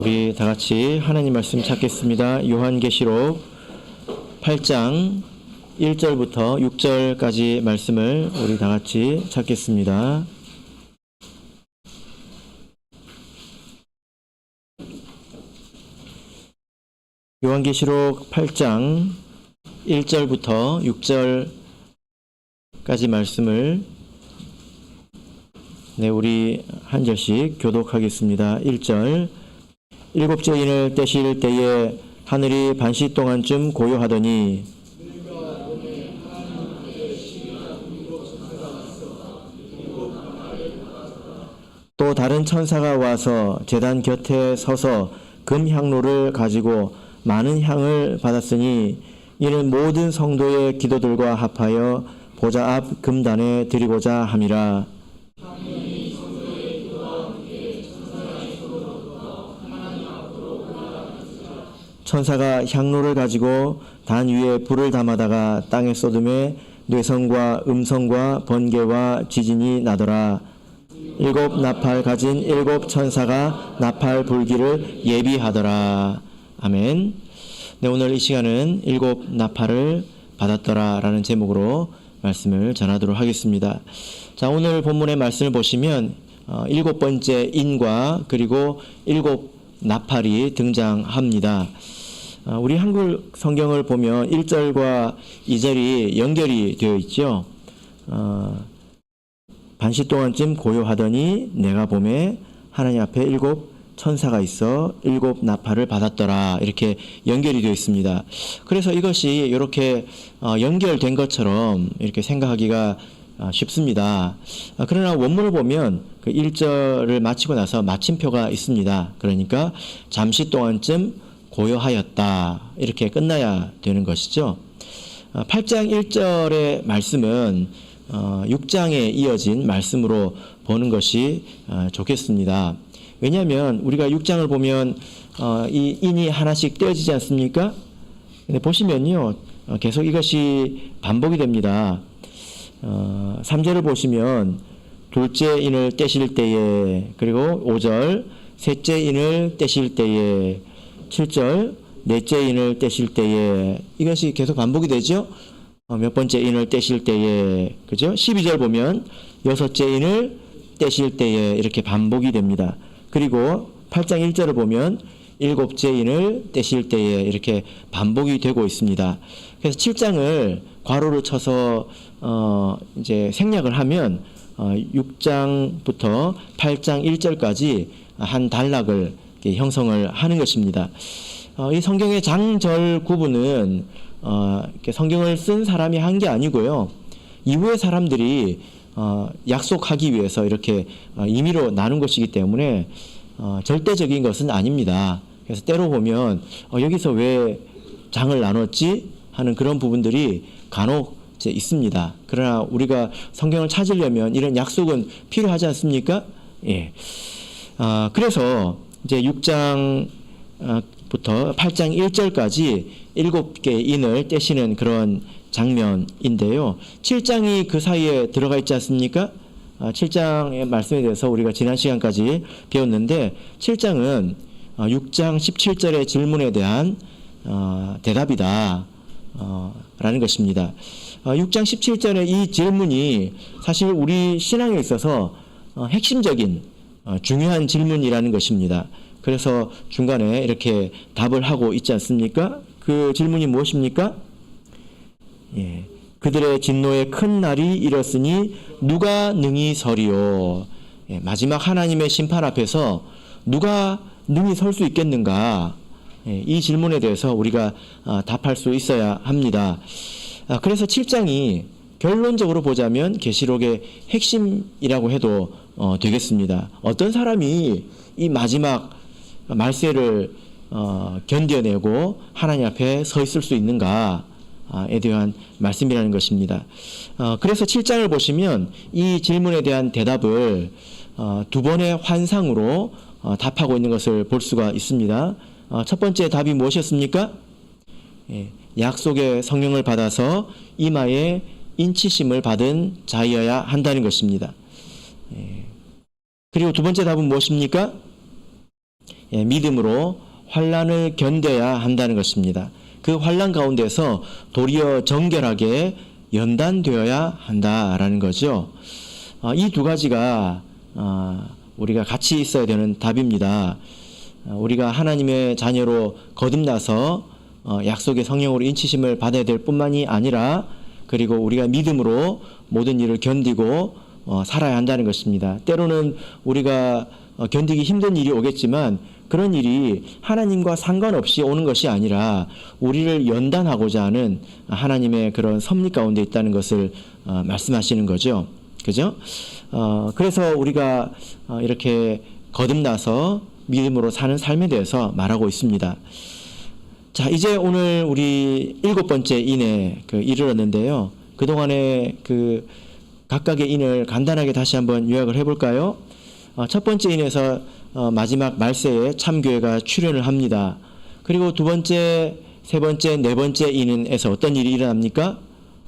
우리 다 같이 하나님 말씀 찾겠습니다. 요한계시록 8장 1절부터 6절까지 말씀을 우리 다 같이 찾겠습니다. 요한계시록 8장 1절부터 6절까지 말씀을 우리 한 절씩 교독하겠습니다. 1절. 일곱째 인을 떼실 때에 하늘이 반시 동안쯤 고요하더니 또 다른 천사가 와서 제단 곁에 서서 금 향로를 가지고 많은 향을 받았으니 이는 모든 성도의 기도들과 합하여 보좌 앞 금단에 드리고자 함이라. 천사가 향로를 가지고 단 위에 불을 담아다가 땅에 쏟음에 뇌성과 음성과 번개와 지진이 나더라. 일곱 나팔 가진 일곱 천사가 나팔 불기를 예비하더라. 아멘. 오늘 이 시간은 일곱 나팔을 받았더라 라는 제목으로 말씀을 전하도록 하겠습니다. 자, 오늘 본문의 말씀을 보시면 일곱 번째 인과 그리고 일곱 나팔이 등장합니다. 우리 한글 성경을 보면 1절과 2절이 연결이 되어 있죠. 반시 동안쯤 고요하더니 내가 보매 하나님 앞에 일곱 천사가 있어 일곱 나팔을 받았더라. 이렇게 연결이 되어 있습니다. 그래서 이것이 이렇게 연결된 것처럼 이렇게 생각하기가 쉽습니다. 그러나 원문을 보면 그 1절을 마치고 나서 마침표가 있습니다. 그러니까 잠시 동안쯤 고요하였다. 이렇게 끝나야 되는 것이죠. 8장 1절의 말씀은 6장에 이어진 말씀으로 보는 것이 좋겠습니다. 왜냐하면 우리가 6장을 보면 이 인이 하나씩 떼어지지 않습니까? 근데 보시면요, 계속 이것이 반복이 됩니다. 3절을 보시면 둘째 인을 떼실 때에, 그리고 5절 셋째 인을 떼실 때에, 7절 넷째 인을 떼실 때에, 이것이 계속 반복이 되죠. 몇 번째 인을 떼실 때에, 그죠? 12절 보면 여섯째 인을 떼실 때에 이렇게 반복이 됩니다. 그리고 8장 1절을 보면 일곱째 인을 떼실 때에 이렇게 반복이 되고 있습니다. 그래서 7장을 괄호를 쳐서 이제 생략을 하면 6장부터 8장 1절까지 한 단락을 형성을 하는 것입니다. 이 성경의 장절 구분은 성경을 쓴 사람이 한 게 아니고요. 이후의 사람들이 약속하기 위해서 이렇게 임의로 나눈 것이기 때문에 절대적인 것은 아닙니다. 그래서 때로 보면 여기서 왜 장을 나눴지 하는 그런 부분들이 간혹 있습니다. 그러나 우리가 성경을 찾으려면 이런 약속은 필요하지 않습니까? 예. 그래서 이제 6장부터 8장 1절까지 7개 인을 떼시는 그런 장면인데요. 7장이 그 사이에 들어가 있지 않습니까? 7장의 말씀에 대해서 우리가 지난 시간까지 배웠는데 7장은 6장 17절의 질문에 대한 대답이다 라는 것입니다. 6장 17절의 이 질문이 사실 우리 신앙에 있어서 핵심적인 중요한 질문이라는 것입니다. 그래서 중간에 이렇게 답을 하고 있지 않습니까? 그 질문이 무엇입니까? 예, 그들의 진노의 큰 날이 이렇으니 누가 능히 서리요? 예, 마지막 하나님의 심판 앞에서 누가 능히 설 수 있겠는가? 예, 이 질문에 대해서 우리가 답할 수 있어야 합니다. 그래서 7장이 결론적으로 보자면 계시록의 핵심이라고 해도 되겠습니다. 어떤 사람이 이 마지막 말세를 견뎌내고 하나님 앞에 서 있을 수 있는가에 대한 말씀이라는 것입니다. 그래서 7장을 보시면 이 질문에 대한 대답을 두 번의 환상으로 답하고 있는 것을 볼 수가 있습니다. 첫 번째 답이 무엇이었습니까? 약속의 성령을 받아서 이마에 인치심을 받은 자이어야 한다는 것입니다. 그리고 두 번째 답은 무엇입니까? 믿음으로 환난을 견뎌야 한다는 것입니다. 그 환난 가운데서 도리어 정결하게 연단되어야 한다라는 거죠. 이 두 가지가 우리가 같이 있어야 되는 답입니다. 우리가 하나님의 자녀로 거듭나서 약속의 성령으로 인치심을 받아야 될 뿐만이 아니라 그리고 우리가 믿음으로 모든 일을 견디고 살아야 한다는 것입니다. 때로는 우리가 견디기 힘든 일이 오겠지만 그런 일이 하나님과 상관없이 오는 것이 아니라 우리를 연단하고자 하는 하나님의 그런 섭리 가운데 있다는 것을 말씀하시는 거죠. 그죠? 그래서 우리가 이렇게 거듭나서 믿음으로 사는 삶에 대해서 말하고 있습니다. 자, 이제 오늘 우리 7번째 인에 이르렀는데요. 그동안에 각각의 인을 간단하게 다시 한번 요약을 해볼까요? 첫 번째 인에서 마지막 말세에 참교회가 출현을 합니다. 그리고 두 번째, 세 번째, 네 번째 인에서 어떤 일이 일어납니까?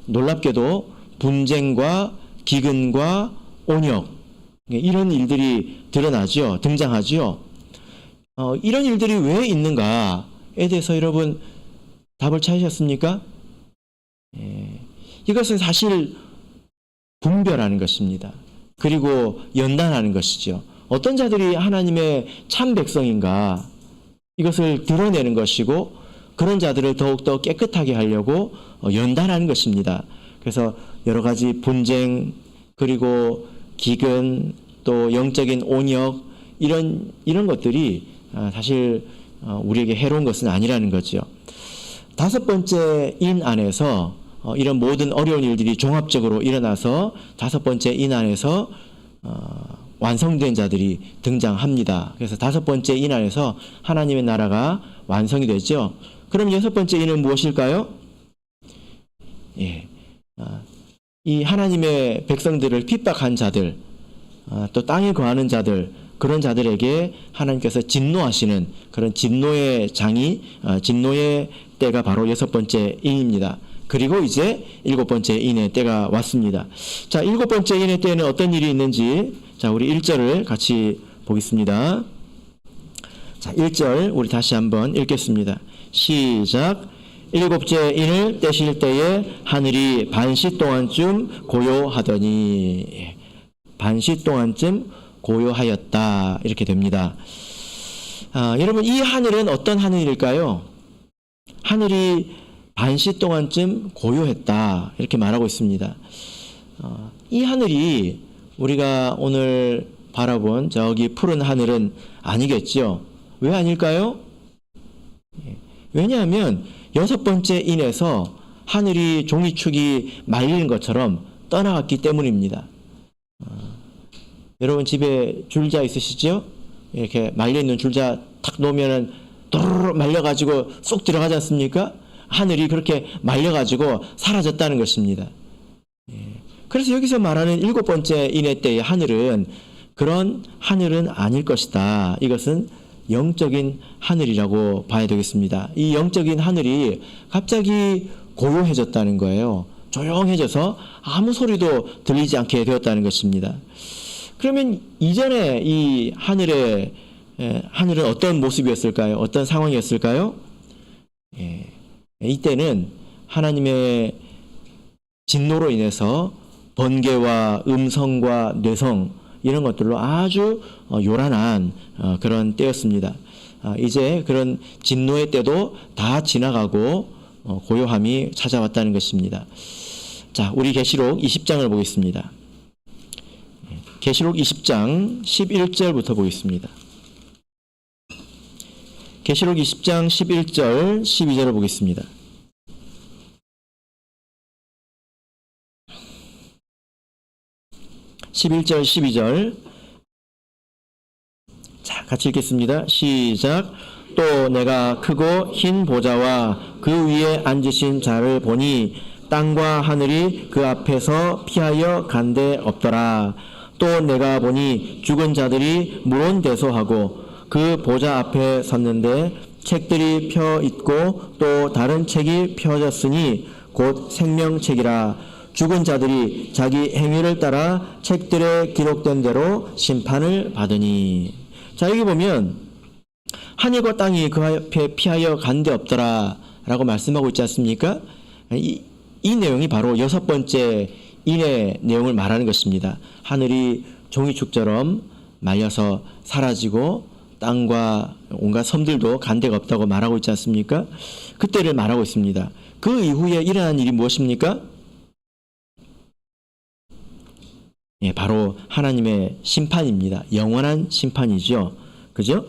놀랍게도 분쟁과 기근과 온역 이런 일들이 드러나죠. 등장하죠. 이런 일들이 왜 있는가에 대해서 여러분 답을 찾으셨습니까? 이것은 사실 분별하는 것입니다. 그리고 연단하는 것이죠. 어떤 자들이 하나님의 참 백성인가 이것을 드러내는 것이고 그런 자들을 더욱더 깨끗하게 하려고 연단하는 것입니다. 그래서 여러 가지 분쟁 그리고 기근 또 영적인 온역 이런 것들이 사실 우리에게 해로운 것은 아니라는 거죠. 다섯 번째 인 안에서 이런 모든 어려운 일들이 종합적으로 일어나서 다섯 번째 인 안에서 완성된 자들이 등장합니다. 그래서 다섯 번째 인 안에서 하나님의 나라가 완성이 되죠. 그럼 여섯 번째 인은 무엇일까요? 이 하나님의 백성들을 핍박한 자들, 또 땅에 거하는 자들, 그런 자들에게 하나님께서 진노하시는 그런 진노의 장이, 진노의 때가 바로 여섯 번째 인입니다. 그리고 이제 일곱 번째 인의 때가 왔습니다. 자, 일곱 번째 인의 때에는 어떤 일이 있는지, 자, 우리 1절을 같이 보겠습니다. 자, 1절 우리 다시 한번 읽겠습니다. 시작. 일곱째 인을 떼실 때에 하늘이 반시 동안쯤 고요하더니, 반시 동안쯤 고요하였다 이렇게 됩니다. 여러분 이 하늘은 어떤 하늘일까요? 하늘이 반시 동안쯤 고요했다 이렇게 말하고 있습니다. 이 하늘이 우리가 오늘 바라본 저기 푸른 하늘은 아니겠죠. 왜 아닐까요? 왜냐하면 여섯 번째 인에서 하늘이 종이축이 말리는 것처럼 떠나갔기 때문입니다. 여러분 집에 줄자 있으시죠? 이렇게 말려있는 줄자 탁 놓으면은 도르르 말려가지고 쏙 들어가지 않습니까? 하늘이 그렇게 말려가지고 사라졌다는 것입니다. 그래서 여기서 말하는 일곱 번째 인의 때의 하늘은 그런 하늘은 아닐 것이다. 이것은 영적인 하늘이라고 봐야 되겠습니다. 이 영적인 하늘이 갑자기 고요해졌다는 거예요. 조용해져서 아무 소리도 들리지 않게 되었다는 것입니다. 그러면 이전에 이 하늘은 어떤 모습이었을까요? 어떤 상황이었을까요? 이때는 하나님의 진노로 인해서 번개와 음성과 뇌성 이런 것들로 아주 요란한 그런 때였습니다. 이제 그런 진노의 때도 다 지나가고 고요함이 찾아왔다는 것입니다. 자, 우리 계시록 20장을 보겠습니다. 계시록 20장 11절부터 보겠습니다. 계시록 20장 11절 12절을 보겠습니다. (11절) (12절) 자, 같이 읽겠습니다. 시작. 또 내가 크고 흰 보좌와 그 위에 앉으신 자를 보니 땅과 하늘이 그 앞에서 피하여 간데 없더라. 또 내가 보니 죽은 자들이 물론대소하고 그 보좌 앞에 섰는데 책들이 펴 있고 또 다른 책이 펴졌으니 곧 생명책이라. 죽은 자들이 자기 행위를 따라 책들에 기록된 대로 심판을 받으니. 자, 여기 보면 하늘과 땅이 그 앞에 피하여 간 데 없더라라고 말씀하고 있지 않습니까? 이 내용이 바로 6번째 인의 내용을 말하는 것입니다. 하늘이 종이축처럼 말려서 사라지고 땅과 온갖 섬들도 간 데가 없다고 말하고 있지 않습니까? 그때를 말하고 있습니다. 그 이후에 일어난 일이 무엇입니까? 예, 바로 하나님의 심판입니다. 영원한 심판이죠. 그죠?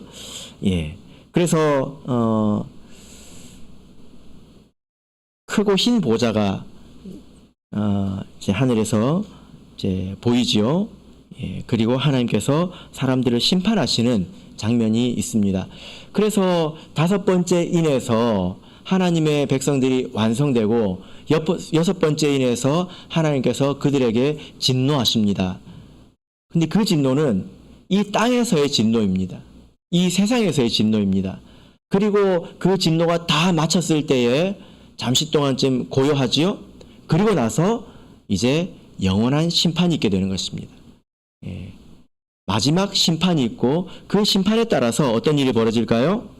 예. 그래서 크고 흰 보좌가 이제 하늘에서 이제 보이지요. 예. 그리고 하나님께서 사람들을 심판하시는 장면이 있습니다. 그래서 5번째 인에서 하나님의 백성들이 완성되고 6번째 인에서 하나님께서 그들에게 진노하십니다. 근데 그 진노는 이 땅에서의 진노입니다. 이 세상에서의 진노입니다. 그리고 그 진노가 다 마쳤을 때에 잠시 동안쯤 고요하지요. 그리고 나서 이제 영원한 심판이 있게 되는 것입니다. 예. 마지막 심판이 있고 그 심판에 따라서 어떤 일이 벌어질까요?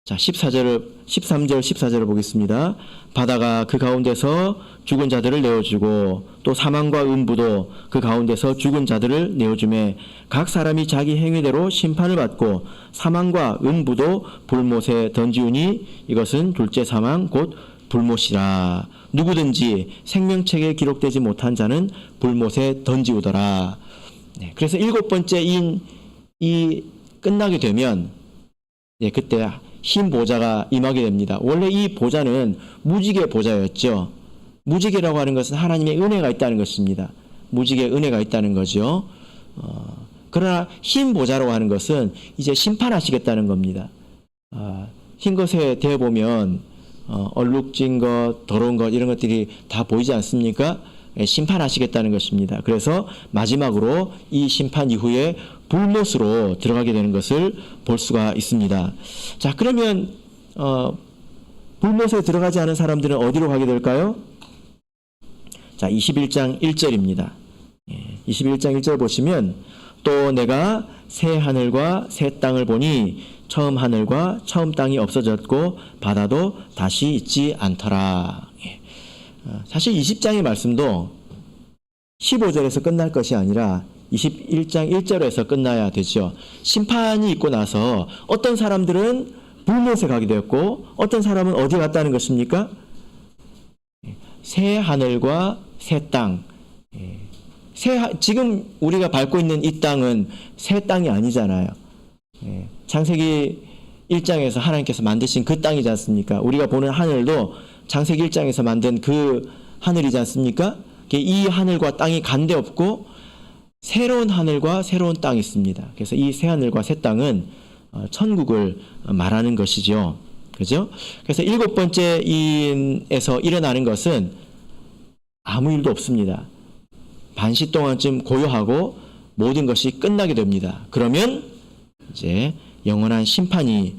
자, 13절, 14절을 보겠습니다. 바다가 그 가운데서 죽은 자들을 내어주고 또 사망과 음부도 그 가운데서 죽은 자들을 내어주매 각 사람이 자기 행위대로 심판을 받고 사망과 음부도 불못에 던지우니 이것은 둘째 사망 곧 불못이라. 누구든지 생명책에 기록되지 못한 자는 불못에 던지우더라. 네, 그래서 7번째 인이 끝나게 되면 그때 흰 보좌가 임하게 됩니다. 원래 이 보좌는 무지개 보좌였죠. 무지개라고 하는 것은 하나님의 은혜가 있다는 것입니다. 무지개의 은혜가 있다는 거죠. 그러나 흰 보좌라고 하는 것은 이제 심판하시겠다는 겁니다. 흰 것에 대해 보면 얼룩진 것, 더러운 것 이런 것들이 다 보이지 않습니까? 심판하시겠다는 것입니다. 그래서 마지막으로 이 심판 이후에 불못으로 들어가게 되는 것을 볼 수가 있습니다. 자, 그러면 불못에 들어가지 않은 사람들은 어디로 가게 될까요? 자, 21장 1절입니다. 21장 1절 보시면 또 내가 새 하늘과 새 땅을 보니 처음 하늘과 처음 땅이 없어졌고 바다도 다시 있지 않더라. 사실 20장의 말씀도 15절에서 끝날 것이 아니라 21장 1절에서 끝나야 되죠. 심판이 있고 나서 어떤 사람들은 불못에 가게 되었고 어떤 사람은 어디 갔다는 것입니까? 새 하늘과 새 땅. 지금 우리가 밟고 있는 이 땅은 새 땅이 아니잖아요. 창세기 1장에서 하나님께서 만드신 그 땅이지 않습니까? 우리가 보는 하늘도 창세기 1장에서 만든 그 하늘이지 않습니까? 이 하늘과 땅이 간데 없고 새로운 하늘과 새로운 땅이 있습니다. 그래서 이 새 하늘과 새 땅은 천국을 말하는 것이죠. 그죠? 그래서 7번째 인에서 일어나는 것은 아무 일도 없습니다. 반시 동안쯤 고요하고 모든 것이 끝나게 됩니다. 그러면 이제 영원한 심판이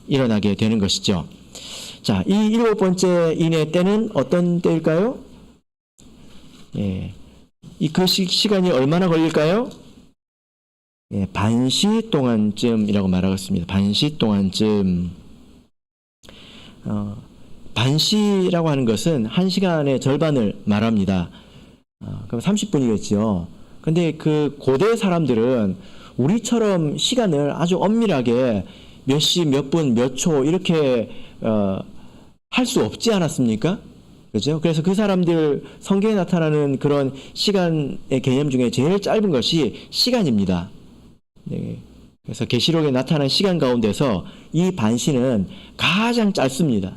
일어나게 되는 것이죠. 자, 이 7번째 인의 때는 어떤 때일까요? 그 시간이 얼마나 걸릴까요? 반시 동안쯤이라고 말하고 있습니다. 반시 동안쯤. 반시라고 하는 것은 1시간의 절반을 말합니다. 그럼 30분이겠죠. 근데 그 고대 사람들은 우리처럼 시간을 아주 엄밀하게 몇 시, 몇 분, 몇 초 이렇게 할 수 없지 않았습니까? 그죠? 그래서 그 사람들 성경에 나타나는 그런 시간의 개념 중에 제일 짧은 것이 시간입니다. 네. 그래서 계시록에 나타난 시간 가운데서 이 반시는 가장 짧습니다.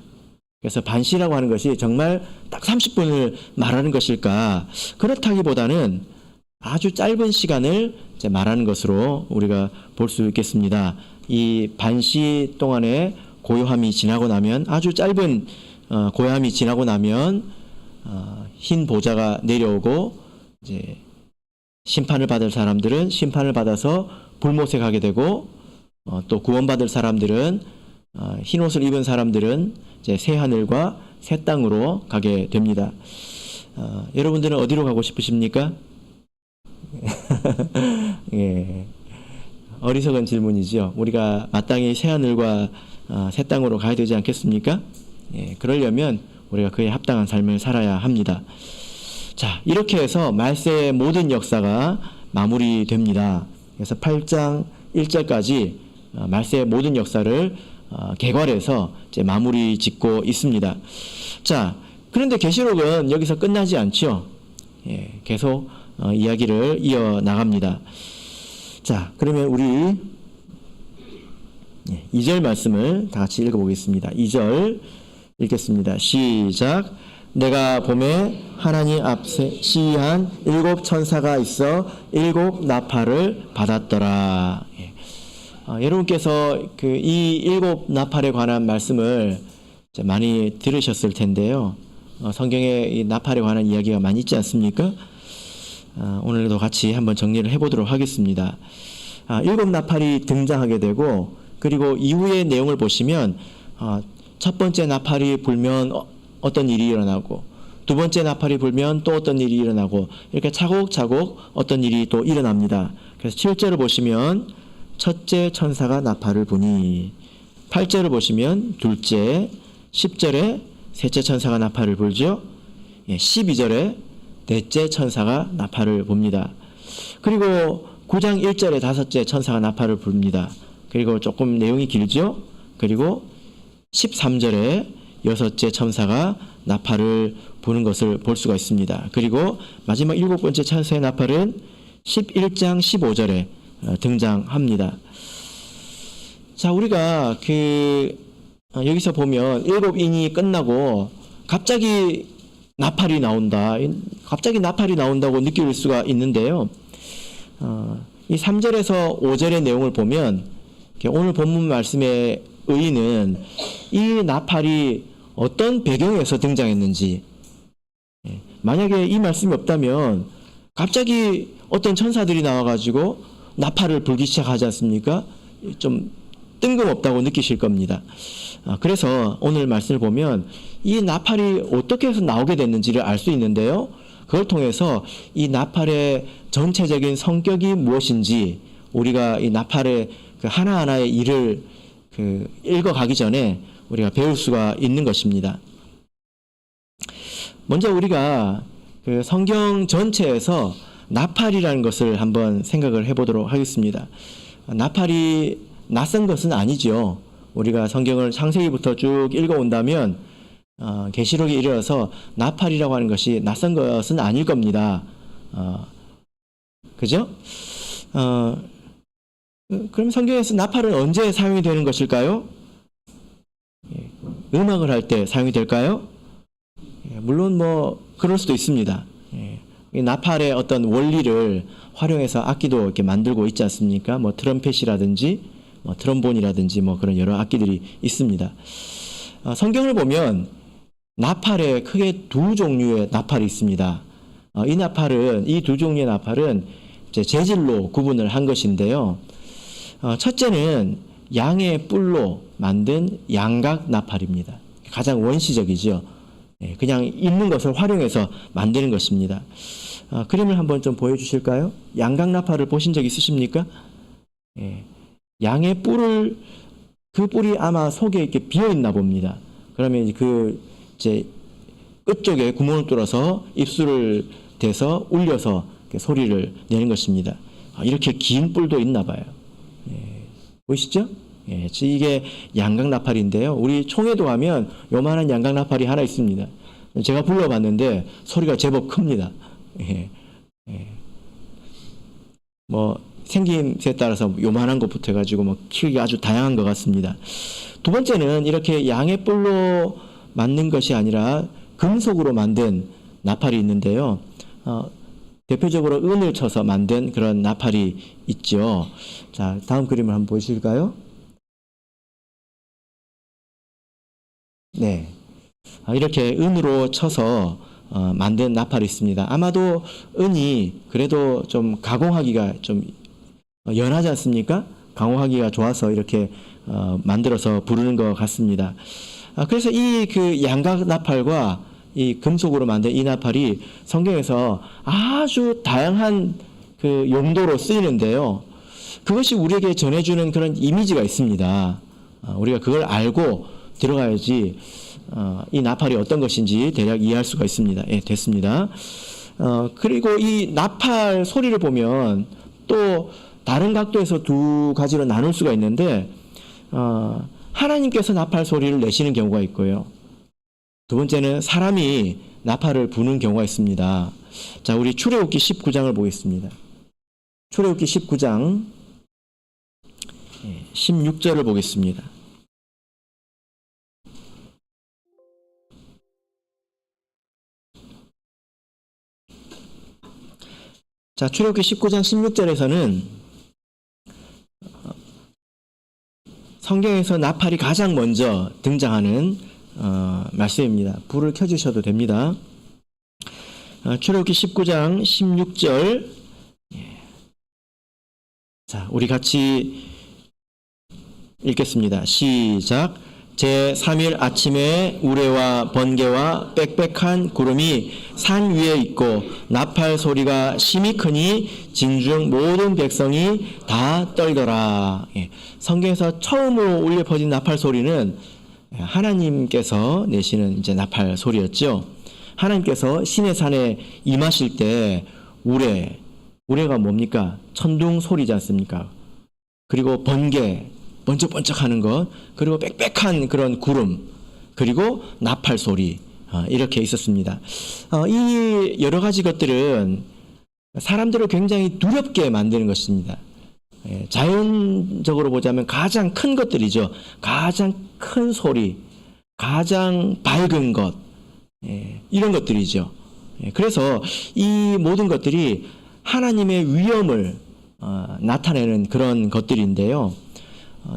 그래서 반시라고 하는 것이 정말 딱 30분을 말하는 것일까? 그렇다기보다는 아주 짧은 시간을 이제 말하는 것으로 우리가 볼 수 있겠습니다. 이 반시 동안의 고요함이 지나고 나면 아주 짧은 고요함이 지나고 나면 흰 보좌가 내려오고 이제 심판을 받을 사람들은 심판을 받아서 불못에 가게 되고 또 구원받을 사람들은 흰 옷을 입은 사람들은 이제 새 하늘과 새 땅으로 가게 됩니다. 여러분들은 어디로 가고 싶으십니까? 예. 어리석은 질문이죠. 우리가 마땅히 새하늘과 새 땅으로 가야 되지 않겠습니까? 예. 그러려면 우리가 그에 합당한 삶을 살아야 합니다. 자, 이렇게 해서 말세의 모든 역사가 마무리됩니다. 그래서 8장 1절까지 말세의 모든 역사를 개괄해서 이제 마무리 짓고 있습니다. 자, 그런데 계시록은 여기서 끝나지 않죠. 예, 계속 이야기를 이어 나갑니다. 자, 그러면 우리 2절 말씀을 다 같이 읽어보겠습니다. 2절 읽겠습니다. 시작. 내가 봄에 하나님 앞에 시위한 7 천사가 있어 7 나팔을 받았더라. 예. 여러분께서 이 7 나팔에 관한 말씀을 많이 들으셨을 텐데요. 성경에 이 나팔에 관한 이야기가 많이 있지 않습니까? 오늘도 같이 한번 정리를 해보도록 하겠습니다. 7 나팔이 등장하게 되고, 그리고 이후의 내용을 보시면 첫 번째 나팔이 불면 어떤 일이 일어나고, 두 번째 나팔이 불면 또 어떤 일이 일어나고, 이렇게 차곡차곡 어떤 일이 또 일어납니다. 그래서 7절을 보시면 첫째 천사가 나팔을 부니, 8절을 보시면 둘째, 10절에 셋째 천사가 나팔을 불죠. 12절에 넷째 천사가 나팔을 붑니다. 그리고 9장 1절에 다섯째 천사가 나팔을 붑니다. 그리고 조금 내용이 길죠. 그리고 13절에 여섯째 천사가 나팔을 부는 것을 볼 수가 있습니다. 그리고 마지막 7번째 천사의 나팔은 11장 15절에 등장합니다. 자, 우리가 여기서 보면 7인이 끝나고 갑자기 나팔이 나온다. 갑자기 나팔이 나온다고 느낄 수가 있는데요. 이 3절에서 5절의 내용을 보면 오늘 본문 말씀의 의의는 이 나팔이 어떤 배경에서 등장했는지, 만약에 이 말씀이 없다면 갑자기 어떤 천사들이 나와가지고 나팔을 불기 시작하지 않습니까? 좀 뜬금없다고 느끼실 겁니다. 그래서 오늘 말씀을 보면 이 나팔이 어떻게 해서 나오게 됐는지를 알 수 있는데요. 그걸 통해서 이 나팔의 전체적인 성격이 무엇인지 우리가 이 나팔의 하나하나의 일을 읽어가기 전에 우리가 배울 수가 있는 것입니다. 먼저 우리가 성경 전체에서 나팔이라는 것을 한번 생각을 해보도록 하겠습니다. 나팔이 낯선 것은 아니죠. 우리가 성경을 창세기부터 쭉 읽어온다면 계시록에 이르러서 나팔이라고 하는 것이 낯선 것은 아닐 겁니다. 그죠? 그럼 성경에서 나팔은 언제 사용이 되는 것일까요? 음악을 할 때 사용이 될까요? 물론 그럴 수도 있습니다. 이 나팔의 어떤 원리를 활용해서 악기도 이렇게 만들고 있지 않습니까? 트럼펫이라든지 트럼본이라든지 그런 여러 악기들이 있습니다. 성경을 보면 나팔에 크게 두 종류의 나팔이 있습니다. 이 두 종류의 나팔은 재질로 구분을 한 것인데요. 첫째는 양의 뿔로 만든 양각 나팔입니다. 가장 원시적이죠. 그냥 있는 것을 활용해서 만드는 것입니다. 그림을 한번 좀 보여주실까요? 양각 나팔을 보신 적 있으십니까? 양의 뿔을, 그 뿔이 아마 속에 이렇게 비어 있나 봅니다. 그러면 끝쪽에 구멍을 뚫어서 입술을 대서 울려서 소리를 내는 것입니다. 이렇게 긴 뿔도 있나 봐요. 보이시죠? 이게 양각 나팔인데요. 우리 총회도 가면 요만한 양각 나팔이 하나 있습니다. 제가 불러봤는데 소리가 제법 큽니다. 생김새에 따라서 요만한 것부터 해가지고 키우기 아주 다양한 것 같습니다. 두 번째는 이렇게 양의 뿔로 만든 것이 아니라 금속으로 만든 나팔이 있는데요. 대표적으로 은을 쳐서 만든 그런 나팔이 있죠. 자, 다음 그림을 한번 보실까요? 네. 이렇게 은으로 쳐서 만든 나팔이 있습니다. 아마도 은이 그래도 좀 가공하기가 좀 연하지 않습니까? 가공하기가 좋아서 이렇게 만들어서 부르는 것 같습니다. 그래서 이 양각 나팔과 이 금속으로 만든 이 나팔이 성경에서 아주 다양한 그 용도로 쓰이는데요. 그것이 우리에게 전해주는 그런 이미지가 있습니다. 우리가 그걸 알고 들어가야지 이 나팔이 어떤 것인지 대략 이해할 수가 있습니다. 예, 됐습니다. 그리고 이 나팔 소리를 보면 또 다른 각도에서 두 가지로 나눌 수가 있는데 하나님께서 나팔 소리를 내시는 경우가 있고요. 두 번째는 사람이 나팔을 부는 경우가 있습니다. 자, 우리 출애굽기 19장을 보겠습니다. 출애굽기 19장 16절을 보겠습니다. 자, 출애굽기 19장 16절에서는 성경에서 나팔이 가장 먼저 등장하는 말씀입니다. 불을 켜주셔도 됩니다. 출애굽기 19장 16절. 자, 우리 같이 읽겠습니다. 시작. 제3일 아침에 우레와 번개와 빽빽한 구름이 산 위에 있고 나팔 소리가 심히 크니 진중 모든 백성이 다 떨더라. 성경에서 처음으로 울려 퍼진 나팔 소리는 하나님께서 내시는 이제 나팔 소리였죠. 하나님께서 시내 산에 임하실 때 우레가 뭡니까? 천둥 소리지 않습니까? 그리고 번개, 번쩍번쩍 하는 것, 그리고 빽빽한 그런 구름, 그리고 나팔 소리, 이렇게 있었습니다. 이 여러 가지 것들은 사람들을 굉장히 두렵게 만드는 것입니다. 자연적으로 보자면 가장 큰 것들이죠. 가장 큰 소리, 가장 밝은 것, 이런 것들이죠. 그래서 이 모든 것들이 하나님의 위엄을 나타내는 그런 것들인데요.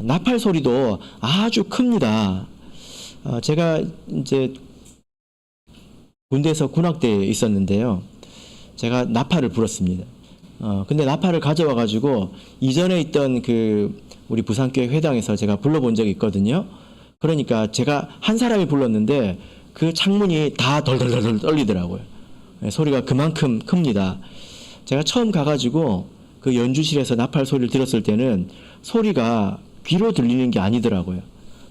나팔 소리도 아주 큽니다. 제가 이제 군대에서 군악대에 있었는데요. 제가 나팔을 불었습니다. 근데 나팔을 가져와 가지고 이전에 있던 그 우리 부산교회 회당에서 제가 불러본 적이 있거든요. 그러니까 제가 한 사람이 불렀는데 그 창문이 다 덜덜덜 떨리더라고요. 소리가 그만큼 큽니다. 제가 처음 가가지고 그 연주실에서 나팔 소리를 들었을 때는 소리가 귀로 들리는 게 아니더라고요.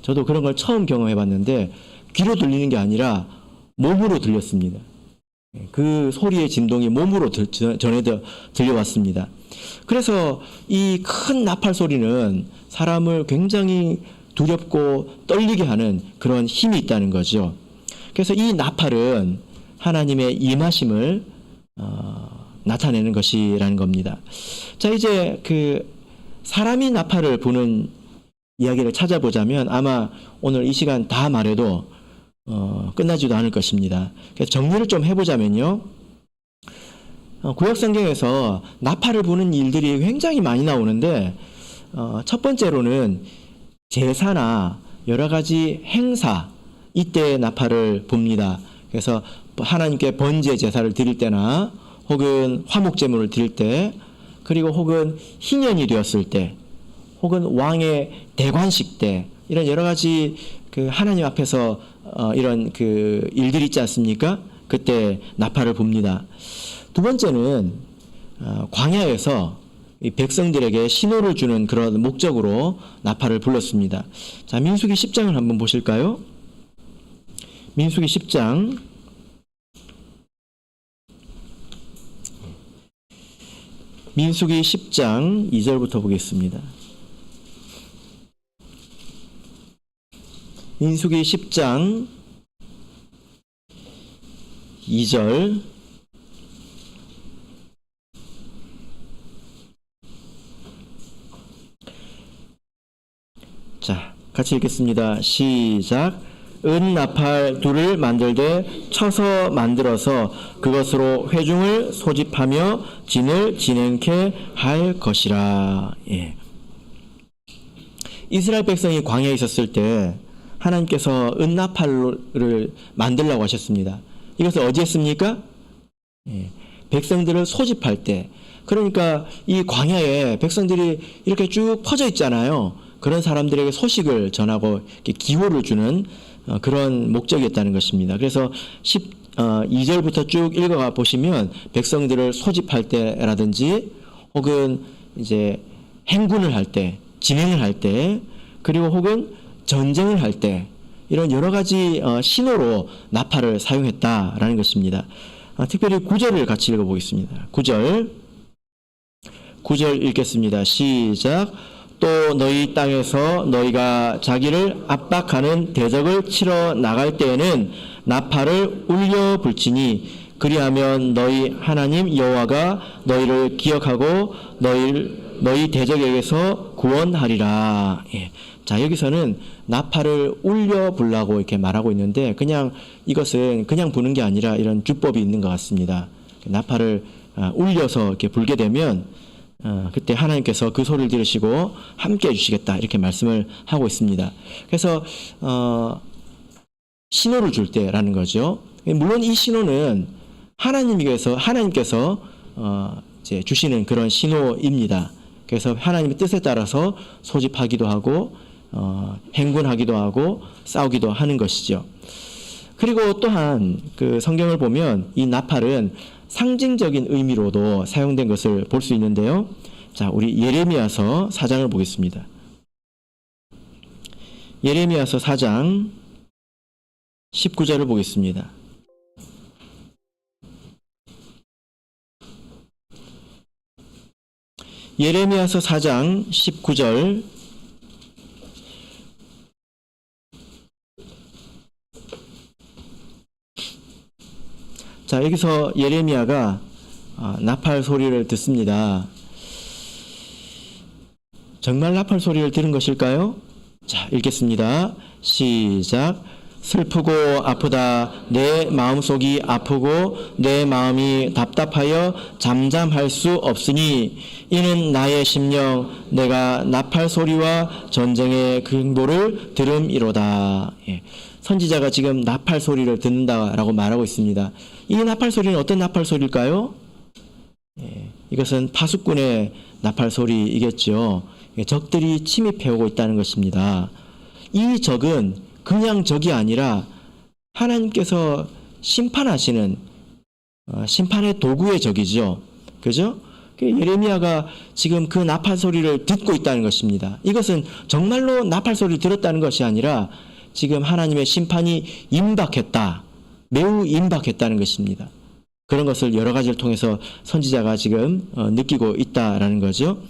저도 그런 걸 처음 경험해 봤는데 귀로 들리는 게 아니라 몸으로 들렸습니다. 그 소리의 진동이 몸으로 전해져 들려왔습니다. 그래서 이 큰 나팔 소리는 사람을 굉장히 두렵고 떨리게 하는 그런 힘이 있다는 거죠. 그래서 이 나팔은 하나님의 임하심을 나타내는 것이라는 겁니다. 자, 이제 그 사람이 나팔을 부는 이야기를 찾아보자면 아마 오늘 이 시간 다 말해도 끝나지도 않을 것입니다. 그래서 정리를 좀 해보자면요. 구약성경에서 나팔을 부는 일들이 굉장히 많이 나오는데 첫 번째로는 제사나 여러 가지 행사, 이때 나팔을 붑니다. 그래서 하나님께 번제 제사를 드릴 때나 혹은 화목제물을 드릴 때, 그리고 혹은 희년이 되었을 때, 혹은 왕의 대관식 때, 이런 여러 가지 그 하나님 앞에서 이런 그 일들이 있지 않습니까? 그때 나팔을 붑니다. 두 번째는 광야에서 이 백성들에게 신호를 주는 그런 목적으로 나팔을 불렀습니다. 자, 민수기 10장을 한번 보실까요? 민수기 10장. 민수기 10장 2절부터 보겠습니다. 민수기 10장 2절. 자, 같이 읽겠습니다. 시작. 은나팔 둘을 만들되 쳐서 만들어서 그것으로 회중을 소집하며 진을 진행케 할 것이라. 예. 이스라엘 백성이 광야에 있었을 때 하나님께서 은나팔을 만들라고 하셨습니다. 이것을 어디 했습니까? 예. 백성들을 소집할 때. 그러니까 이 광야에 백성들이 이렇게 쭉 퍼져 있잖아요. 그런 사람들에게 소식을 전하고 기호를 주는 그런 목적이었다는 것입니다. 그래서 2절부터 쭉 읽어가 보시면 백성들을 소집할 때라든지 혹은 이제 행군을 할 때, 진행을 할 때, 그리고 혹은 전쟁을 할 때, 이런 여러 가지 신호로 나팔을 사용했다라는 것입니다. 특별히 9절을 같이 읽어보겠습니다. 9절 읽겠습니다. 시작. 또 너희 땅에서 너희가 자기를 압박하는 대적을 치러 나갈 때에는 나팔을 울려 불지니 그리하면 너희 하나님 여호와가 너희를 기억하고 너희 대적에게서 구원하리라. 예. 자, 여기서는 나팔을 울려 불라고 이렇게 말하고 있는데 그냥 이것은 그냥 부는 게 아니라 이런 주법이 있는 것 같습니다. 나팔을 울려서 이렇게 불게 되면 그때 하나님께서 그 소리를 들으시고 함께 해주시겠다 이렇게 말씀을 하고 있습니다. 그래서 신호를 줄 때라는 거죠. 물론 이 신호는 하나님께서 이제 주시는 그런 신호입니다. 그래서 하나님의 뜻에 따라서 소집하기도 하고 행군하기도 하고 싸우기도 하는 것이죠. 그리고 또한 그 성경을 보면 이 나팔은 상징적인 의미로도 사용된 것을 볼 수 있는데요. 자, 우리 예레미야서 4장을 보겠습니다. 예레미야서 4장 19절을 보겠습니다. 예레미야서 4장 19절 자, 여기서 예레미야가 나팔 소리를 듣습니다. 정말 나팔 소리를 들은 것일까요? 자, 읽겠습니다. 시작. 슬프고 아프다. 내 마음속이 아프고 내 마음이 답답하여 잠잠할 수 없으니 이는 나의 심령 내가 나팔 소리와 전쟁의 경보를 들음이로다. 예. 선지자가 지금 나팔 소리를 듣는다라고 말하고 있습니다. 이 나팔 소리는 어떤 나팔 소리일까요? 예, 이것은 파수꾼의 나팔 소리이겠죠. 적들이 침입해오고 있다는 것입니다. 이 적은 그냥 적이 아니라 하나님께서 심판하시는 심판의 도구의 적이죠. 그죠? 예레미야가 지금 그 나팔 소리를 듣고 있다는 것입니다. 이것은 정말로 나팔 소리를 들었다는 것이 아니라 지금 하나님의 심판이 임박했다. 매우 임박했다는 것입니다. 그런 것을 여러 가지를 통해서 선지자가 지금 느끼고 있다라는 거죠.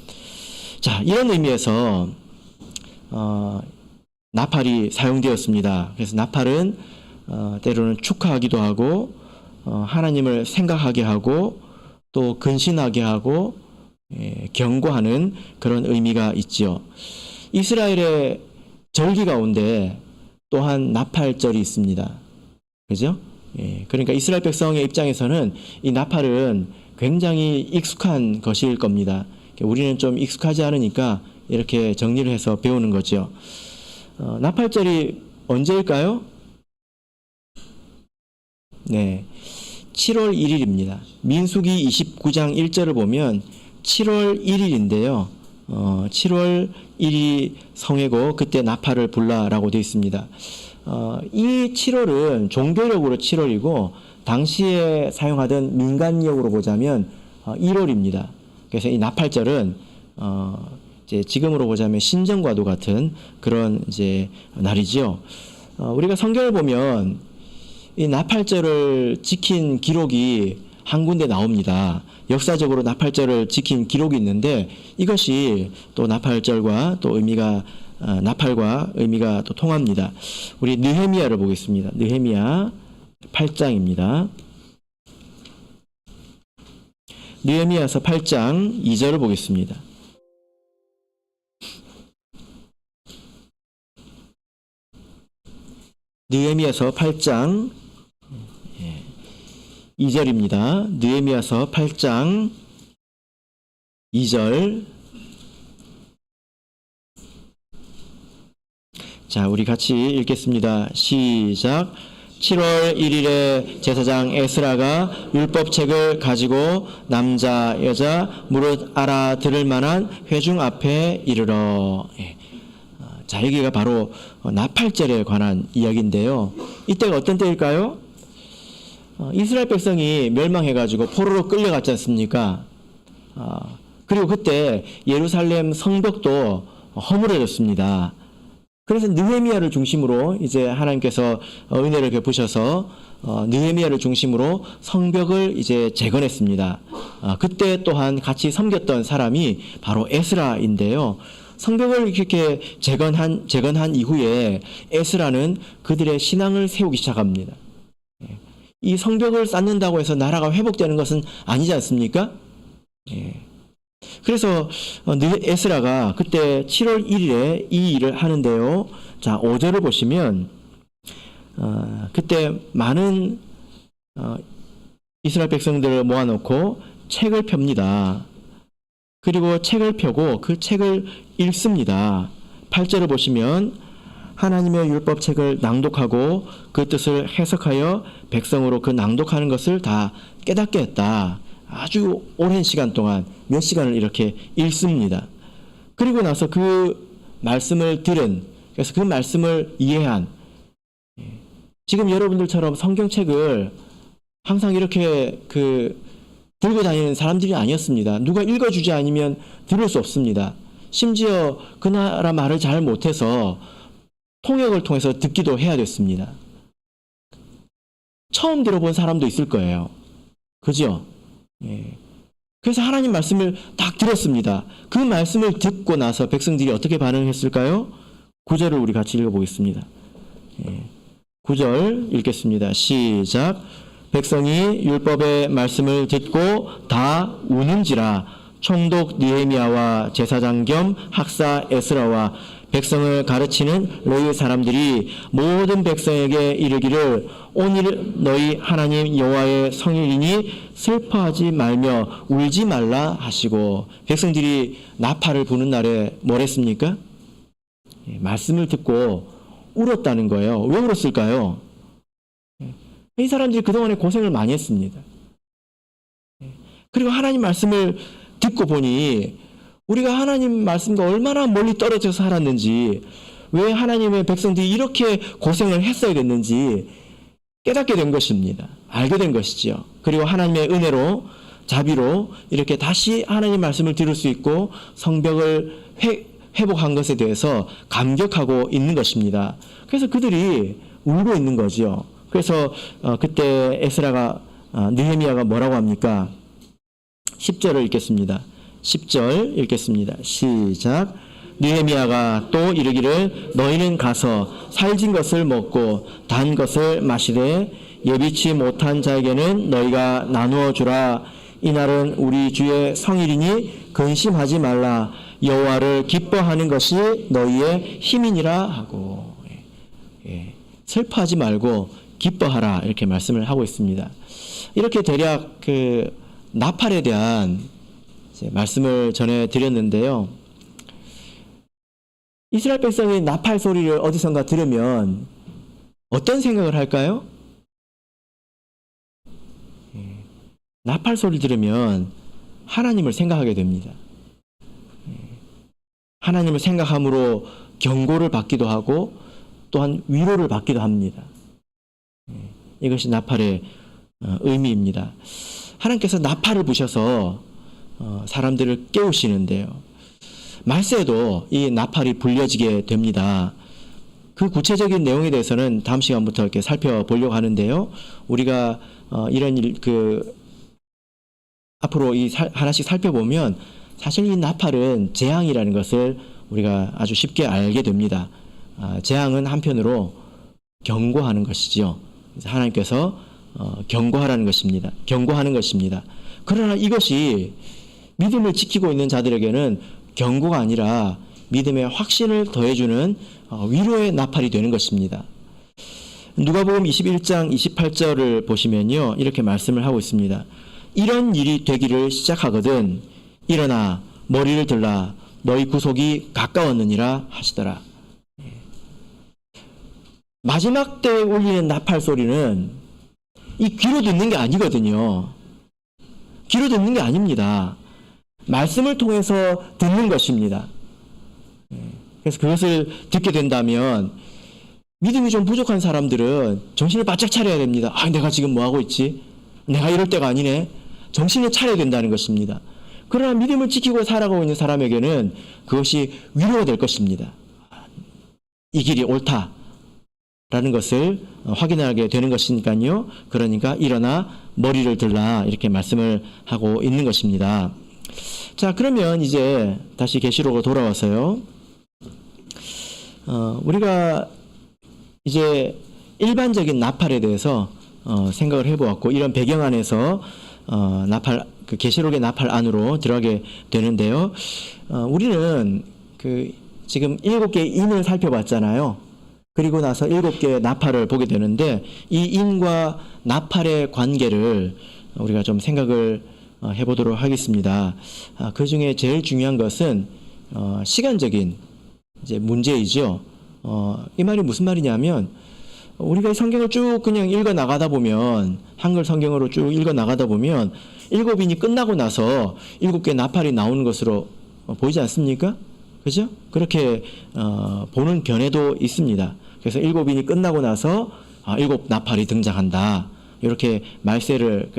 자, 이런 의미에서 나팔이 사용되었습니다. 그래서 나팔은 때로는 축하하기도 하고 하나님을 생각하게 하고 또 근신하게 하고 경고하는 그런 의미가 있지요. 이스라엘의 절기 가운데 또한 나팔절이 있습니다. 그죠? 그러니까 이스라엘 백성의 입장에서는 이 나팔은 굉장히 익숙한 것일 겁니다. 우리는 좀 익숙하지 않으니까 이렇게 정리를 해서 배우는 거죠. 나팔절이 언제일까요? 네, 7월 1일입니다. 민수기 29장 1절을 보면 7월 1일인데요. 7월 1일이 성해고 그때 나팔을 불라라고 되어 있습니다. 이 7월은 종교력으로 7월이고 당시에 사용하던 민간력으로 보자면 1월입니다. 그래서 이 나팔절은 이제 지금으로 보자면 신정과도 같은 그런 이제 날이죠. 우리가 성경을 보면 이 나팔절을 지킨 기록이 한 군데 나옵니다. 역사적으로 나팔절을 지킨 기록이 있는데 이것이 또 나팔절과 또 의미가 나팔과 의미가 또 통합니다. 우리 느헤미야를 보겠습니다. 느헤미야 8장입니다. 느헤미야서 8장 2절을 보겠습니다. 느헤미야서 8장 2절입니다. 느헤미야서 8장 2절. 자, 우리 같이 읽겠습니다. 시작. 7월 1일에 제사장 에스라가 율법책을 가지고 남자 여자 무릇 알아들을 만한 회중 앞에 이르러. 자, 여기가 바로 나팔절에 관한 이야기인데요. 이때가 어떤 때일까요? 이스라엘 백성이 멸망해가지고 포로로 끌려갔지 않습니까? 그리고 그때 예루살렘 성벽도 허물어졌습니다. 그래서 느헤미야를 중심으로 이제 하나님께서 은혜를 베푸셔서 느헤미야를 중심으로 성벽을 이제 재건했습니다. 그때 또한 같이 섬겼던 사람이 바로 에스라인데요. 성벽을 이렇게 재건한 이후에 에스라는 그들의 신앙을 세우기 시작합니다. 이 성벽을 쌓는다고 해서 나라가 회복되는 것은 아니지 않습니까? 그래서 에스라가 그때 7월 1일에 이 일을 하는데요. 자, 5절을 보시면 그때 많은 이스라엘 백성들을 모아놓고 책을 펴니다. 그리고 책을 펴고 그 책을 읽습니다. 8절을 보시면 하나님의 율법책을 낭독하고 그 뜻을 해석하여 백성으로 그 낭독하는 것을 다 깨닫게 했다. 아주 오랜 시간 동안 몇 시간을 이렇게 읽습니다. 그리고 나서 그 말씀을 들은, 그래서 그 말씀을 이해한, 지금 여러분들처럼 성경책을 항상 이렇게 들고 다니는 사람들이 아니었습니다. 누가 읽어주지 않으면 들을 수 없습니다. 심지어 그 나라 말을 잘 못해서 통역을 통해서 듣기도 해야 됐습니다. 처음 들어본 사람도 있을 거예요. 그죠? 그래서 하나님 말씀을 딱 들었습니다. 그 말씀을 듣고 나서 백성들이 어떻게 반응했을까요? 9절을 우리 같이 읽어보겠습니다. 9절 읽겠습니다. 시작. 백성이 율법의 말씀을 듣고 다 우는지라 총독 느헤미야와 제사장 겸 학사 에스라와 백성을 가르치는 레위 사람들이 모든 백성에게 이르기를 오늘 너희 하나님 여호와의 성일이니 슬퍼하지 말며 울지 말라 하시고, 백성들이 나팔을 부는 날에 뭘 했습니까? 말씀을 듣고 울었다는 거예요. 왜 울었을까요? 이 사람들이 그동안에 고생을 많이 했습니다. 그리고 하나님 말씀을 듣고 보니 우리가 하나님 말씀과 얼마나 멀리 떨어져서 살았는지, 왜 하나님의 백성들이 이렇게 고생을 했어야 됐는지 깨닫게 된 것입니다. 알게 된 것이죠. 그리고 하나님의 은혜로, 자비로 이렇게 다시 하나님 말씀을 들을 수 있고 성벽을 회복한 것에 대해서 감격하고 있는 것입니다. 그래서 그들이 울고 있는 거죠. 그래서 그때 에스라가 느헤미야가 뭐라고 합니까? 10절을 읽겠습니다. 10절 읽겠습니다. 시작. 느헤미야가 또 이르기를 너희는 가서 살진 것을 먹고 단 것을 마시되 예비치 못한 자에게는 너희가 나누어 주라. 이날은 우리 주의 성일이니 근심하지 말라. 여호와를 기뻐하는 것이 너희의 힘이니라 하고, 슬퍼하지 말고 기뻐하라, 이렇게 말씀을 하고 있습니다. 이렇게 대략 나팔에 대한 말씀을 전해드렸는데요. 이스라엘 백성이 나팔 소리를 어디선가 들으면 어떤 생각을 할까요? 나팔 소리 들으면 하나님을 생각하게 됩니다. 하나님을 생각함으로 경고를 받기도 하고 또한 위로를 받기도 합니다. 이것이 나팔의 의미입니다. 하나님께서 나팔을 부셔서 사람들을 깨우시는데요. 말세에도 이 나팔이 불려지게 됩니다. 그 구체적인 내용에 대해서는 다음 시간부터 이렇게 살펴보려고 하는데요. 우리가 이런 앞으로 하나씩 살펴보면 사실 이 나팔은 재앙이라는 것을 우리가 아주 쉽게 알게 됩니다. 재앙은 한편으로 경고하는 것이죠. 하나님께서 경고하라는 것입니다. 경고하는 것입니다. 그러나 이것이 믿음을 지키고 있는 자들에게는 경고가 아니라 믿음의 확신을 더해주는 위로의 나팔이 되는 것입니다. 누가복음 21장 28절을 보시면요, 이렇게 말씀을 하고 있습니다. 이런 일이 되기를 시작하거든 일어나 머리를 들라 너희 구속이 가까웠느니라 하시더라. 마지막 때에 울리는 나팔 소리는 이 귀로 듣는 게 아니거든요. 귀로 듣는 게 아닙니다. 말씀을 통해서 듣는 것입니다. 그래서 그것을 듣게 된다면 믿음이 좀 부족한 사람들은 정신을 바짝 차려야 됩니다. 내가 지금 뭐 하고 있지? 내가 이럴 때가 아니네. 정신을 차려야 된다는 것입니다. 그러나 믿음을 지키고 살아가고 있는 사람에게는 그것이 위로가 될 것입니다. 이 길이 옳다라는 것을 확인하게 되는 것이니까요. 그러니까 일어나 머리를 들라 이렇게 말씀을 하고 있는 것입니다. 자, 그러면 이제 다시 계시록으로 돌아와서요. 우리가 이제 일반적인 나팔에 대해서 생각을 해보았고, 이런 배경 안에서 나팔, 그 계시록의 나팔 안으로 들어가게 되는데요. 우리는 그 지금 7개의 인을 살펴봤잖아요. 그리고 나서 7개의 나팔을 보게 되는데, 이 인과 나팔의 관계를 우리가 좀 생각을 해보도록 하겠습니다. 그 중에 제일 중요한 것은 시간적인 이제 문제이죠. 이 말이 무슨 말이냐면, 우리가 성경을 쭉 그냥 읽어 나가다 보면, 한글 성경으로 쭉 읽어 나가다 보면 7인이 끝나고 나서 7개 나팔이 나오는 것으로 보이지 않습니까? 그죠? 그렇게 보는 견해도 있습니다. 그래서 7인이 끝나고 나서 7 나팔이 등장한다. 이렇게 말세를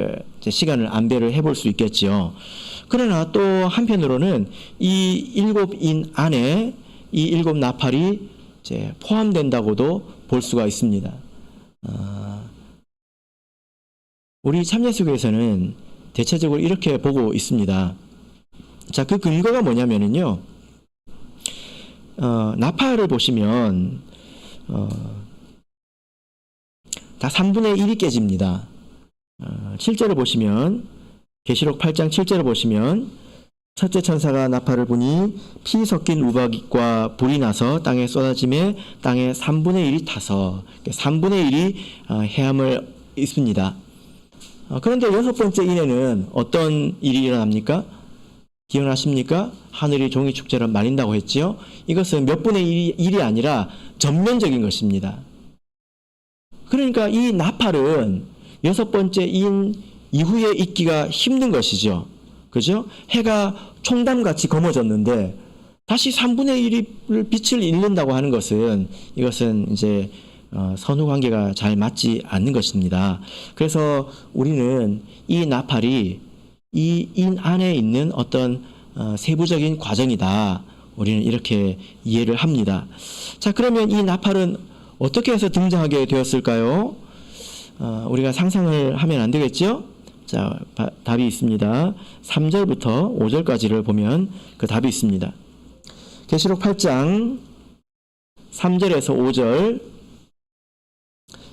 시간을 안배를 해볼 수 있겠죠. 그러나 또 한편으로는 이 7인 안에 이 7 나팔이 이제 포함된다고도 볼 수가 있습니다. 우리 참예수교에서는 대체적으로 이렇게 보고 있습니다. 자, 그 근거가 뭐냐면은요, 나팔을 보시면 다 3분의 1이 깨집니다. 7절을 보시면, 계시록 8장 7절을 보시면, 첫째 천사가 나팔을 부니 피 섞인 우박과 불이 나서 땅에 쏟아짐에 땅의 3분의 1이 타서 3분의 1이 헤함을 입습니다. 그런데 6번째 인에는 어떤 일이 일어납니까? 기억나십니까? 하늘이 종이축제를 말린다고 했지요. 이것은 몇 분의 1이 아니라 전면적인 것입니다. 그러니까 이 나팔은 6번째 인 이후에 있기가 힘든 것이죠. 그죠? 해가 총담같이 검어졌는데 다시 3분의 1을 빛을 잃는다고 하는 것은, 이것은 이제 선후관계가 잘 맞지 않는 것입니다. 그래서 우리는 이 나팔이 이 인 안에 있는 어떤 세부적인 과정이다. 우리는 이렇게 이해를 합니다. 자, 그러면 이 나팔은 어떻게 해서 등장하게 되었을까요? 우리가 상상을 하면 안 되겠죠? 자, 답이 있습니다. 3절부터 5절까지를 보면 그 답이 있습니다. 계시록 8장 3절에서 5절.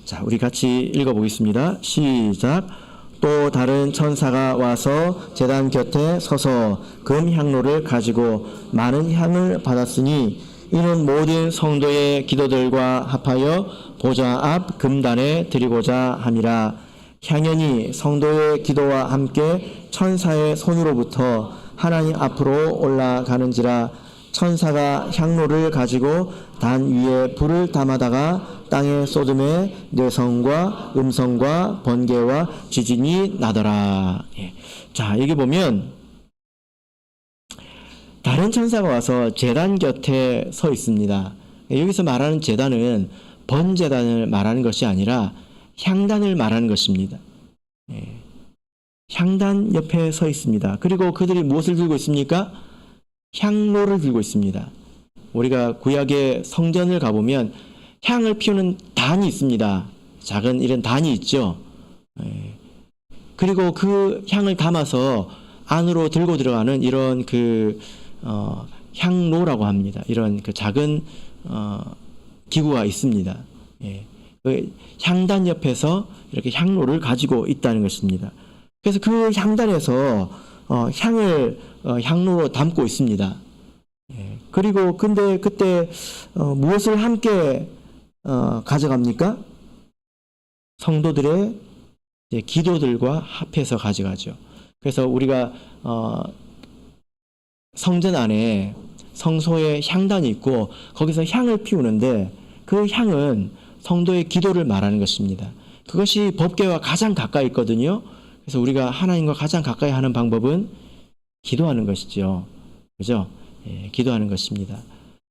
자, 우리 같이 읽어보겠습니다. 시작. 또 다른 천사가 와서 제단 곁에 서서 금 향로를 가지고 많은 향을 받았으니 이는 모든 성도의 기도들과 합하여 보좌 앞 금단에 드리고자 함이라. 향연이 성도의 기도와 함께 천사의 손으로부터 하나님 앞으로 올라가는지라. 천사가 향로를 가지고 단 위에 불을 담아다가 땅에 쏟음에 뇌성과 음성과 번개와 지진이 나더라. 자, 여기 보면 다른 천사가 와서 제단 곁에 서 있습니다. 여기서 말하는 제단은 번제단을 말하는 것이 아니라 향단을 말하는 것입니다. 향단 옆에 서 있습니다. 그리고 그들이 무엇을 들고 있습니까? 향로를 들고 있습니다. 우리가 구약의 성전을 가보면 향을 피우는 단이 있습니다. 작은 이런 단이 있죠. 그리고 그 향을 담아서 안으로 들고 들어가는 이런 향로라고 합니다. 이런 그 작은 기구가 있습니다. 그 향단 옆에서 이렇게 향로를 가지고 있다는 것입니다. 그래서 그 향단에서 향을 향로로 담고 있습니다. 그리고 근데 그때 무엇을 함께 가져갑니까? 성도들의 기도들과 합해서 가져가죠. 그래서 우리가 성전 안에 성소에 향단이 있고 거기서 향을 피우는데 그 향은 성도의 기도를 말하는 것입니다. 그것이 법궤와 가장 가까이 있거든요. 그래서 우리가 하나님과 가장 가까이 하는 방법은 기도하는 것이죠. 그죠? 기도하는 것입니다.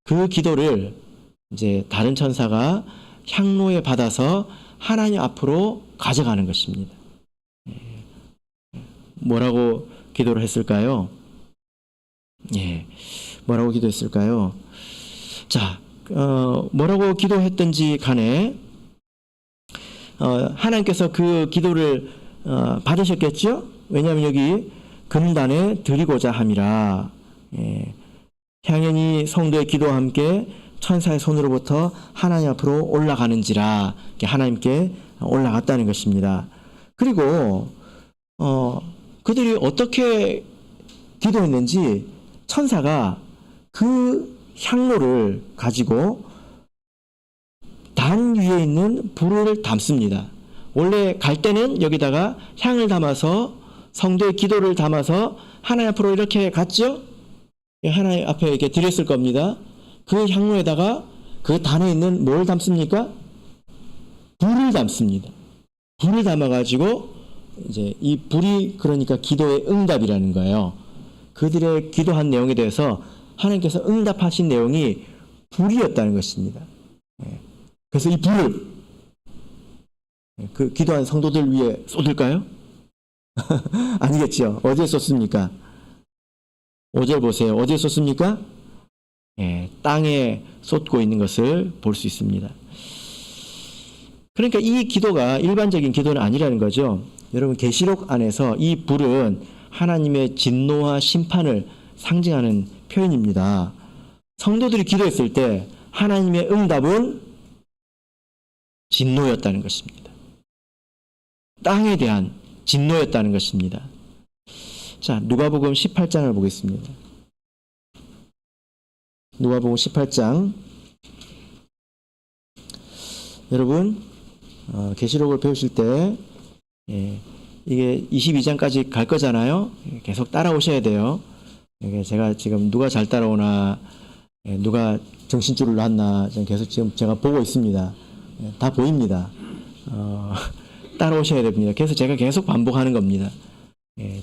그 기도를 이제 다른 천사가 향로에 받아서 하나님 앞으로 가져가는 것입니다. 뭐라고 기도를 했을까요? 예, 뭐라고 기도했을까요? 자, 뭐라고 기도했든지 간에 하나님께서 그 기도를 받으셨겠죠? 왜냐하면 여기 금단에 드리고자 함이라. 예, 향연이 성도의 기도와 함께 천사의 손으로부터 하나님 앞으로 올라가는지라, 하나님께 올라갔다는 것입니다. 그리고 그들이 어떻게 기도했는지 천사가 그 향로를 가지고 단 위에 있는 불을 담습니다. 원래 갈 때는 여기다가 향을 담아서 성도의 기도를 담아서 하나님 앞으로 이렇게 갔죠? 하나님 앞에 이렇게 드렸을 겁니다. 그 향로에다가 그 단에 있는 뭘 담습니까? 불을 담습니다. 불을 담아가지고 이제 이 불이 그러니까 기도의 응답이라는 거예요. 그들의 기도한 내용에 대해서 하나님께서 응답하신 내용이 불이었다는 것입니다. 그래서 이 불을 그 기도한 성도들 위에 쏟을까요? 아니겠죠. 어디에 쏟습니까? 5절 보세요. 어디에 쏟습니까? 땅에 쏟고 있는 것을 볼 수 있습니다. 그러니까 이 기도가 일반적인 기도는 아니라는 거죠. 여러분, 계시록 안에서 이 불은 하나님의 진노와 심판을 상징하는 표현입니다. 성도들이 기도했을 때 하나님의 응답은 진노였다는 것입니다. 땅에 대한 진노였다는 것입니다. 자, 누가복음 18장을 보겠습니다. 누가복음 18장. 여러분, 계시록을 배우실 때 이게 22장까지 갈 거잖아요. 계속 따라오셔야 돼요. 제가 지금 누가 잘 따라오나, 누가 정신줄을 놨나 계속 지금 제가 보고 있습니다. 다 보입니다. 따라오셔야 됩니다. 그래서 제가 계속 반복하는 겁니다.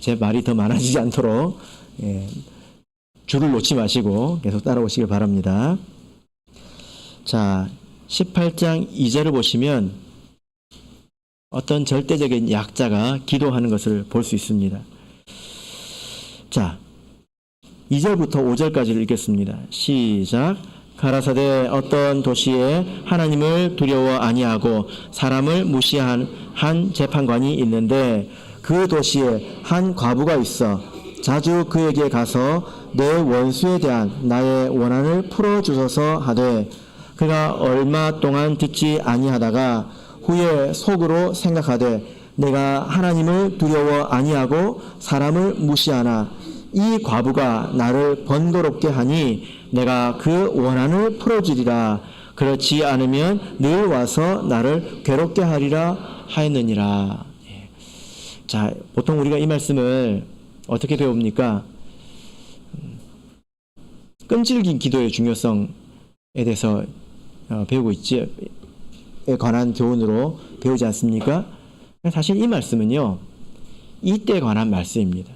제 말이 더 많아지지 않도록 줄을 놓지 마시고 계속 따라오시길 바랍니다. 자, 18장 2절을 보시면 어떤 절대적인 약자가 기도하는 것을 볼 수 있습니다. 자, 2절부터 5절까지를 읽겠습니다. 시작. 가라사대 어떤 도시에 하나님을 두려워 아니하고 사람을 무시한 한 재판관이 있는데 그 도시에 한 과부가 있어 자주 그에게 가서 내 원수에 대한 나의 원한을 풀어주소서 하되 그가 얼마 동안 듣지 아니하다가 후에 속으로 생각하되 내가 하나님을 두려워 아니하고 사람을 무시하나 이 과부가 나를 번거롭게 하니 내가 그 원한을 풀어주리라. 그렇지 않으면 늘 와서 나를 괴롭게 하리라 하였느니라. 자, 보통 우리가 이 말씀을 어떻게 배웁니까? 끈질긴 기도의 중요성에 대해서 배우고 있지, 에 관한 교훈으로 배우지 않습니까? 사실 이 말씀은요, 이때에 관한 말씀입니다.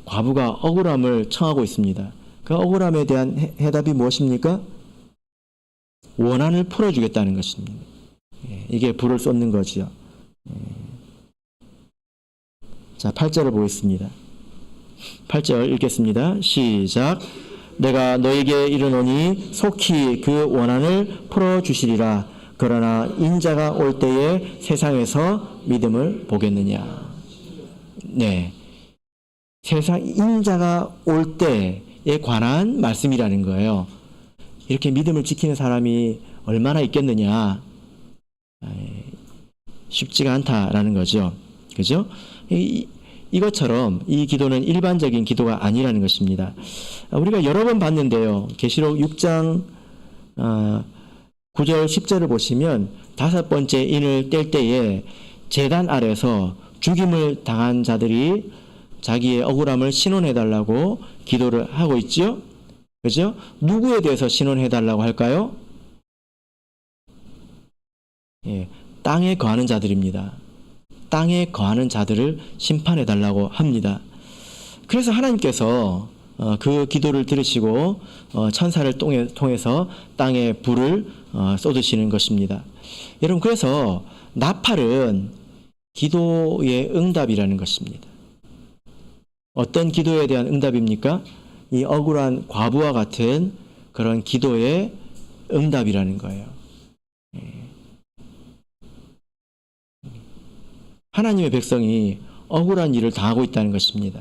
과부가 억울함을 청하고 있습니다. 그 억울함에 대한 해답이 무엇입니까? 원한을 풀어주겠다는 것입니다. 이게 불을 쏟는 거지요. 자, 8절을 보겠습니다. 8절 읽겠습니다. 시작. 내가 너에게 이르노니 속히 그 원한을 풀어주시리라. 그러나 인자가 올 때에 세상에서 믿음을 보겠느냐. 네, 세상 인자가 올 때에 관한 말씀이라는 거예요. 이렇게 믿음을 지키는 사람이 얼마나 있겠느냐. 쉽지가 않다라는 거죠. 그죠? 이것처럼 이 기도는 일반적인 기도가 아니라는 것입니다. 우리가 여러 번 봤는데요. 계시록 6장 9절 10절을 보시면 5번째 인을 뗄 때에 제단 아래서 죽임을 당한 자들이 자기의 억울함을 신원해달라고 기도를 하고 있죠. 그죠? 누구에 대해서 신원해달라고 할까요? 땅에 거하는 자들입니다. 땅에 거하는 자들을 심판해달라고 합니다. 그래서 하나님께서 그 기도를 들으시고 천사를 통해서 땅에 불을 쏟으시는 것입니다. 여러분, 그래서 나팔은 기도의 응답이라는 것입니다. 어떤 기도에 대한 응답입니까? 이 억울한 과부와 같은 그런 기도의 응답이라는 거예요. 하나님의 백성이 억울한 일을 당하고 있다는 것입니다.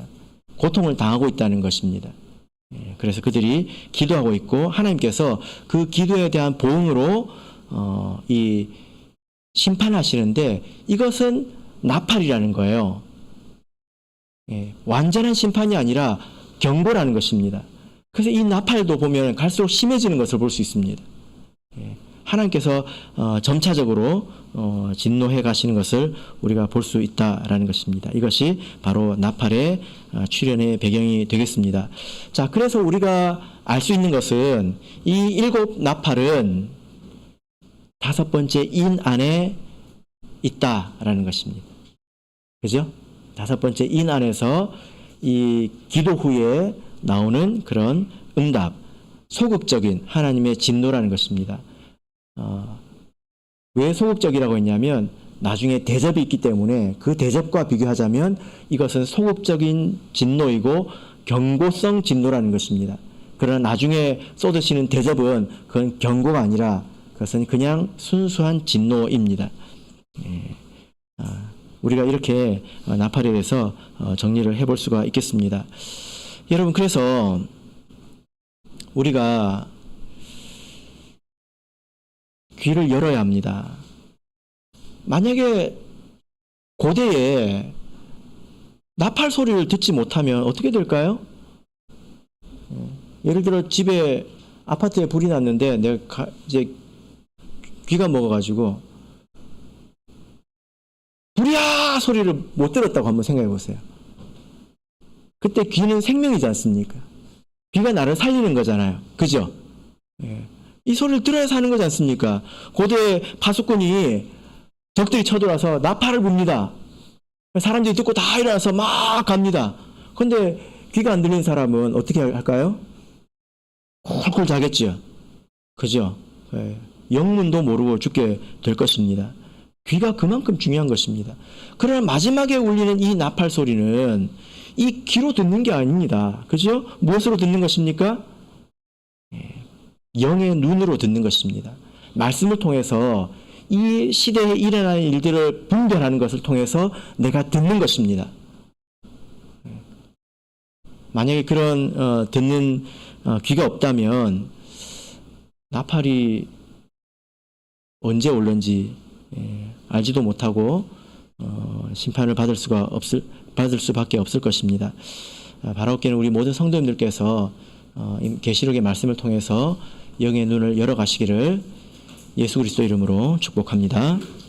고통을 당하고 있다는 것입니다. 그래서 그들이 기도하고 있고 하나님께서 그 기도에 대한 보응으로 이 심판하시는데 이것은 나팔이라는 거예요. 완전한 심판이 아니라 경고라는 것입니다. 그래서 이 나팔도 보면 갈수록 심해지는 것을 볼 수 있습니다. 하나님께서 점차적으로 진노해 가시는 것을 우리가 볼 수 있다라는 것입니다. 이것이 바로 나팔의 출현의 배경이 되겠습니다. 자, 그래서 우리가 알 수 있는 것은 이 7 나팔은 5번째 인 안에 있다라는 것입니다. 그죠? 5번째 인 안에서 이 기도 후에 나오는 그런 응답, 소극적인 하나님의 진노라는 것입니다. 왜 소극적이라고 했냐면 나중에 대접이 있기 때문에 그 대접과 비교하자면 이것은 소극적인 진노이고 경고성 진노라는 것입니다. 그러나 나중에 쏟으시는 대접은 그건 경고가 아니라 그것은 그냥 순수한 진노입니다. 우리가 이렇게 나팔에 대해서 정리를 해볼 수가 있겠습니다. 여러분, 그래서 우리가 귀를 열어야 합니다. 만약에 고대에 나팔 소리를 듣지 못하면 어떻게 될까요? 예를 들어 집에 아파트에 불이 났는데 내가 이제 귀가 먹어가지고 불이야 소리를 못 들었다고 한번 생각해 보세요. 그때 귀는 생명이지 않습니까? 귀가 나를 살리는 거잖아요. 그죠? 이 소리를 들어야 사는 거지 않습니까? 고대 파수꾼이 적들이 쳐들어와서 나팔을 붑니다. 사람들이 듣고 다 일어나서 막 갑니다. 그런데 귀가 안 들리는 사람은 어떻게 할까요? 쿨쿨 자겠죠. 그죠? 영문도 모르고 죽게 될 것입니다. 귀가 그만큼 중요한 것입니다. 그러나 마지막에 울리는 이 나팔 소리는 이 귀로 듣는 게 아닙니다. 그죠? 무엇으로 듣는 것입니까? 영의 눈으로 듣는 것입니다. 말씀을 통해서 이 시대에 일어나는 일들을 분별하는 것을 통해서 내가 듣는 것입니다. 만약에 그런 듣는 귀가 없다면 나팔이 언제 올는지 알지도 못하고 심판을 받을 수밖에 없을 것입니다. 바라옵기는 우리 모든 성도님들께서 계시록의 말씀을 통해서 영의 눈을 열어가시기를 예수 그리스도 이름으로 축복합니다.